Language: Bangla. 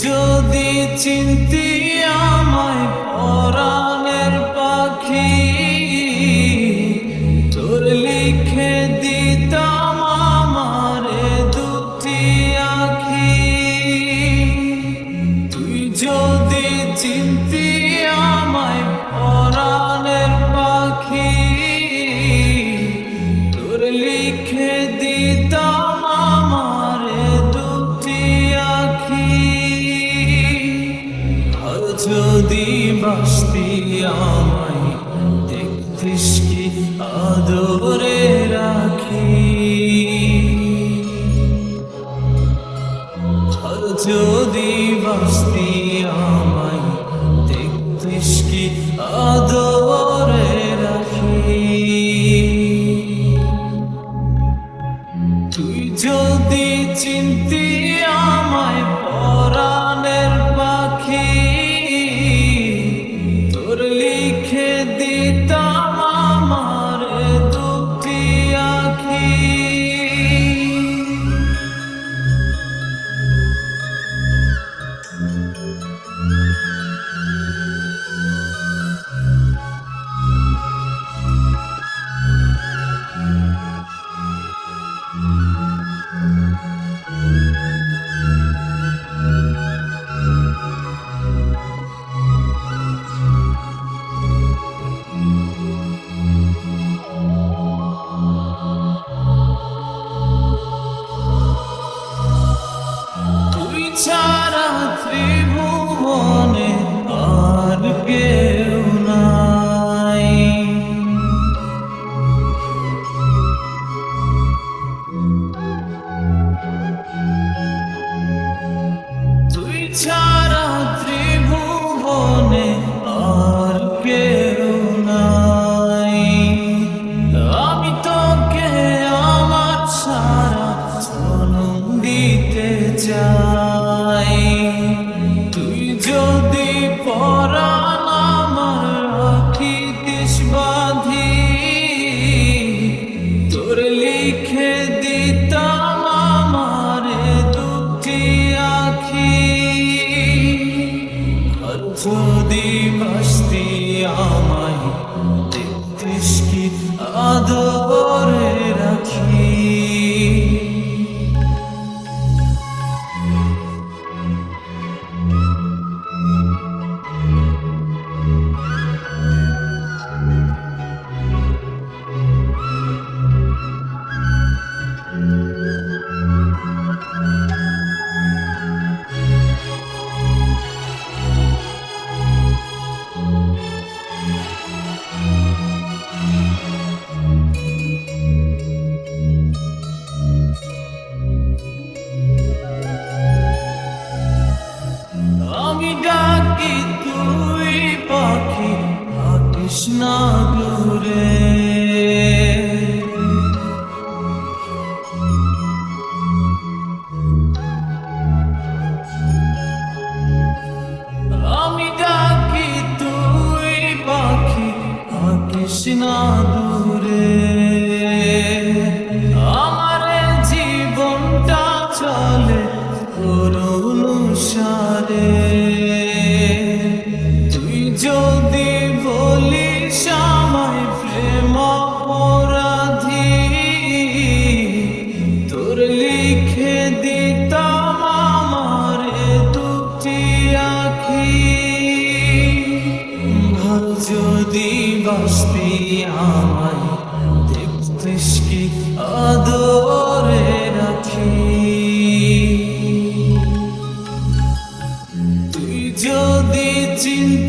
যদি চিনতি আমায় পরাণের পাখি, তোর লিখে দিতাম আমারে দুটি আখি। তুই যদি চিনতি আমায় পরাণের পাখি, তোর লিখে দিতাম আমারে দুটি আখি। আর যদি বাসতি আমায় দেখতিস কি আদরে রাখি। আর যদি বাসতি আমায় দেখতিস কি আদরে রাখি। তুই যদি চিনতি আমায় পরাণের পাখি, তোর লিখে দিতাম আমারে দুটি আখি। তুই ছাড়া ত্রিভুবনে আর কেউ নাই। তুই ছাড়া ত্রিভুবনে আর কেউ নাই। আমি তোকে আমার সারা জনম দিতে চাই। তুই যদি পরাণ আমার রাখিতিস বাঁধি, তোর লিখে দিতাম আমারে দুটি আখি। আর যদি বাসতি আমায় দেখতিস কি আদরে রাখি। আমি ডাকি তুই পাখি থাকিস না দূরে। আমি ডাকি তুই পাখি থাকিস না দূরে। আমার জীবনটা চলে তোর অনুসারে। তুই যদি বলিস আমায় প্রেম অপরাধী, তোর লিখে দিতাম আমারে দুটি আখি। আর যদি বাসতি আমায় দেখতিস কি আদরে রাখি। তুই যদি চিন্তা